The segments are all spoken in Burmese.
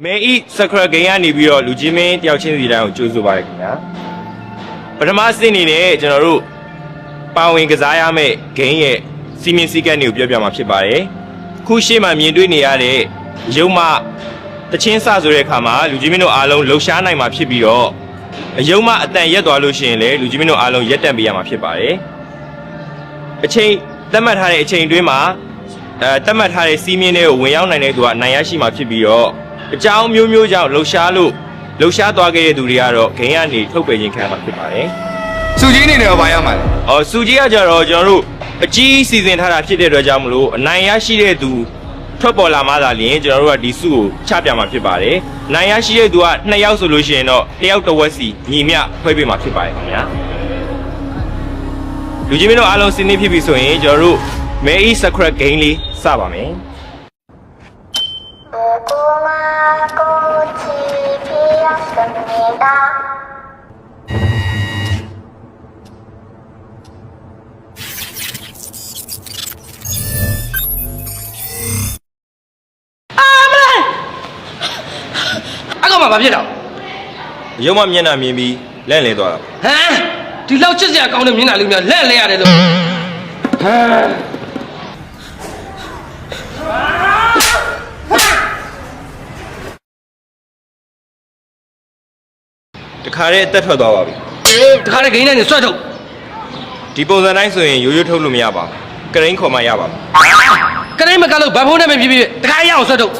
မဲဤစခရဂိမ်းကနေပြီးတော့လူချင်းမင်းတယောက်ချင်းစီတိုင်းကိုကြိုးဆိုပါရခင်ဗျာပထမအဆင့်အနေနဲ့ကျွန်တော်တို့ပါဝင်ကစားရမယ့်ဂိမ်းရဲ့စီမင်းစည်းကမ်းတွေကိုပြောပြမှာဖြစ်ပါတယ်ခုရှေ့မှာမြင်တွေ့နေရတဲ့ရုံမတချင်းစဆိုတဲ့အခါမှာလူချင်းမင်းတို့အားလုံးလှုပ်ရှားနိုင်မှာဖြစ်ပြီးတော့အယုံမအတန်ရက်သွားလို့ရှိရင်လည်းလူချင်းမင်းတို့အားလုံးရက်တက်ပေးရမှာဖြစ်ပါတယ်အချိန်သတ်မှတ်ထားတဲ့အချိန်အတွင်းမှာသတ်မှတ်ထားတဲ့စီးမြင့်တွေကိုဝင်ရောက်နိုင်တဲ့သူကအနိုင်ရရှိမှာဖြစ်ပြီးတော့အကြောင်းမျိုးမျိုးကြောင့်လှုပ်ရှားသွားခဲ့တဲ့သူတွေကတော့ဂိမ်းကနေထုတ်ပယ်ခြင်းခံမှာဖြစ်ပါတယ်စုကြီးနေတယ်ဘာရမှာလဲစုကြီးကကြတော့ကျွန်တော်တို့အကြီးစီစဉ်ထားတာဖြစ်တဲ့အတွက်ကြောင့်မလို့အနိုင်ရရှိတဲ့သူထွက်ပေါ်လာမှသာလျှင်ကျွန်တော်တို့ကဒီစုကိုချပြမှာဖြစ်ပါတယ်နိုင်ရရှိတဲ့သူက2ယောက်ဆိုလို့ရှိရင်တော့1ယောက်တစ်ဝက်စီညီမျှခွဲပေးမှာဖြစ်ပါတယ်ခင်ဗျာလူကြီးမင်းတို့အားလုံးစီးနေဖြစ်ပြီဆိုရင်ကျွန်တော်တို့မဲအီစခရက်ဂိမ်းလေးစပါမယ်ဘာဖြစ်တော့ရုံမမျက်နှာမြင်ပြီးလက်လဲသွားတာဟမ်ဒီလောက်ချစ်စရာကောင်းတဲ့မျက်နှာလေးများလက်လဲရတယ်လို့ဟမ်တခါတည်းအသက်ထွက်သွားပါပြီတခါတည်းဂိမ်းနဲ့ဆွဲထုတ်ဒီပုံစံတိုင်းဆိုရင်ရိုးရိုးထုတ်လို့မရပါဘူးကရိန်းခေါ်မှရပါဘူးကရိန်းမကလို့ဗတ်ဖိုးနဲ့မဖြစ်ဖြစ်တခါရအောင်ဆွဲထုတ်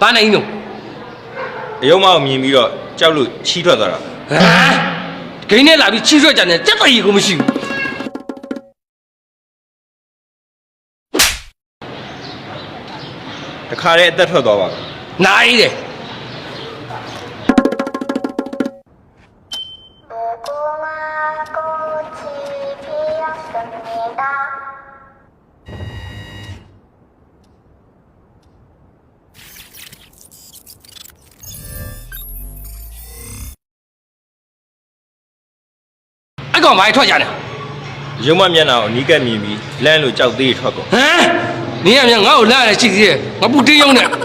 ဘာနိုင်လို့အယုံမအောင်မြင်ပြီးတော့ကြောက်လို့ချီးထွက်သွားတာဟမ်ဂိမ်းနဲ့လာပြီးချီးထွက်ကြတယ်စက်တရီကိုမရှိဘူးတခါတည်းအသက်ထွက်သွားပါနိုင်တယ်အဲ့ကောင်ဘာထွက်ကြတယ်ရုံမမျက်နှာကိုနီးကပ်မြင်ပြီးလမ်းလို့ကြောက်သေးထွက်ကုန်ဟမ်နင်းကမြန်ငါ့ကိုလာရရှိသေးတယ်ငါပူတင်းရုံးနဲ့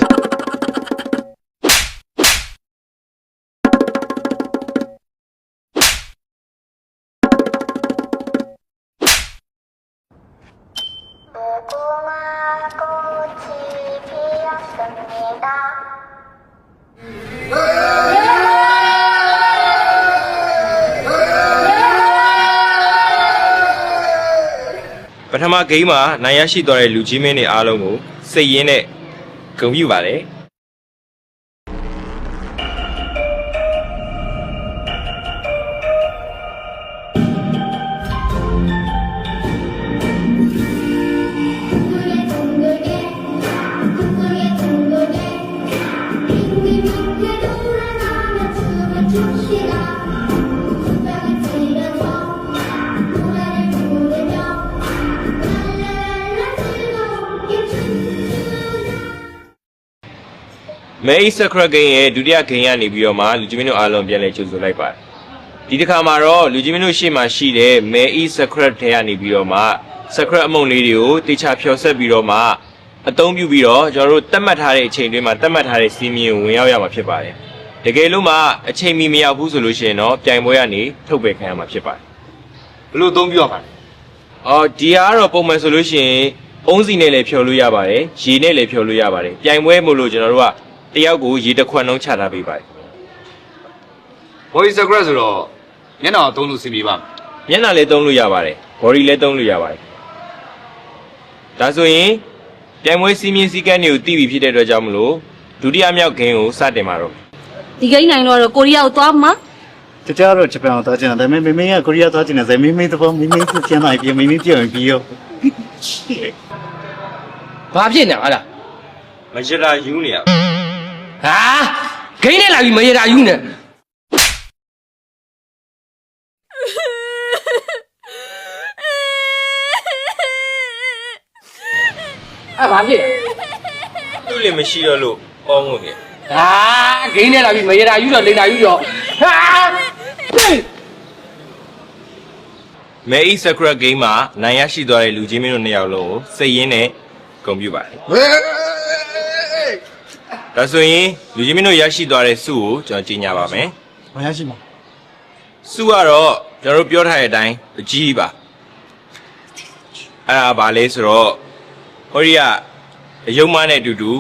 ပထမဂိမ်းမှာနိုင်ရရှိသွားတဲ့လူကြီးမင်းတွေအားလုံးကိုစိတ်ရင်းနဲ့ဂုဏ်ပြုပါတယ်မဲစခရဂိမ်းရဲ့ဒုတိယဂိမ်းကနေပြီးတော့မှလူကြီးမင်းတို့အားလုံးပြန်လဲကြိုဆိုလိုက်ပါတယ်ဒီတစ်ခါမှာတော့လူကြီးမင်းတို့ရှေ့မှာရှိတဲ့မဲစခရက်ထဲကနေပြီးတော့မှစခရက်အမုံလေးတွေကိုတေချာဖြော်ဆက်ပြီးတော့မှအသုံးပြုပြီးတော့ကျွန်တော်တို့တတ်မှတ်ထားတဲ့အချိန်တွင်းမှာတတ်မှတ်ထားတဲ့စီးမြင်ဝင်ရောက်ရမှာဖြစ်ပါတယ်တကယ်လို့မှအချိန်မီမရောက်ဘူးဆိုလို့ရှိရင်တော့ပြိုင်ပွဲကနေထုတ်ပယ်ခံရမှာဖြစ်ပါတယ်ဘယ်လိုအသုံးပြုရပါလဲဒီဟာကတော့ပုံမှန်ဆိုလို့ရှိရင်အုံးစီနဲ့လည်းဖြော်လို့ရပါတယ်ရေနဲ့လည်းဖြော်လို့ရပါတယ်ပြိုင်ပွဲမို့လို့ကျွန်တော်တို့ကတယောက်ကိုရေတစ်ခွက်လုံးချထားပေးပါတယ်ဘော်ဒီစကရက်ဆိုတော့မျက်နှာသုံးလို့စီမီပါမျက်နှာလည်းသုံးလို့ရပါတယ်ဘော်ဒီလည်းသုံးလို့ရပါတယ်ဒါဆိုရင်ပြိုင်ပွဲစီးမြင်စည်းကမ်းတွေကိုသိပြီဖြစ်တဲ့အတွက်ကြောင့်မလို့ဒုတိယမြောက်ဂိမ်းကိုစတင်ပါတော့ဒီဂိမ်းနိုင်တော့ကိုရီးယားကိုသွားမှာတကြတော့ဂျပန်ကိုသွားချင်တယ်ဒါပေမဲ့မင်းကကိုရီးယားသွားချင်တယ်ဇမင်းမင်းတော့မင်းကိုပြန်လာပြီးမင်းပြောင်းပြီးရောဘာဖြစ်နေဟာလားမရတာယူနေရဟာဂိမ်းနဲ့လာပြီးမရတာယူနေ အဲ့ဘာဖြစ်လဲ သူ့လည်းမရှိတော့လို့အောင်းဝင်ခဲ့ ဟာဂိမ်းနဲ့လာပြီးမရတာယူတော့လိန်တာယူတော့ဟာ မဲဤ Sakura Game မှာနိုင်ရရှိသွားတဲ့လူချင်းမင်းတို့နှစ်ယောက်လုံးကိုစိတ်ရင်းနဲ့ဂုဏ်ပြုပါတယ်ဒါဆိုရင်လူချင်းမင်းတို့ရရှိသွားတဲ့စုကိုကျွန်တော်ကြီးညာပါမယ် ဘာရရှိမှာ စုကတော့ကျွန်တော်တို့ပြောထားတဲ့အတိုင်းအကြီးပါအဲ့ဒါဘာလဲဆိုတော့ဟိုရီကအယုံမနဲ့အတူတူ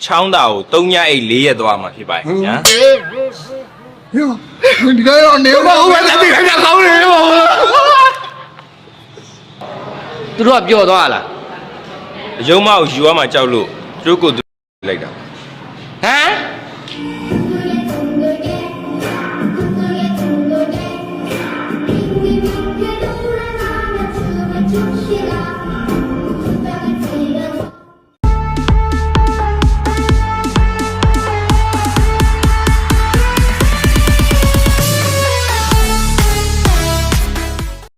ချောင်းသားကို3ညအိတ်4ရက်သွားမှာဖြစ်ပါတယ်ညာ ဒီကတော့နေမဟုတ်ပဲလက်ပြီးခိုင်းတာကောင်းတယ်ပေါ့ သူတို့ကပြောသွားလား အယုံမကိုယူရမှာကြောက်လို့သူတို့ကို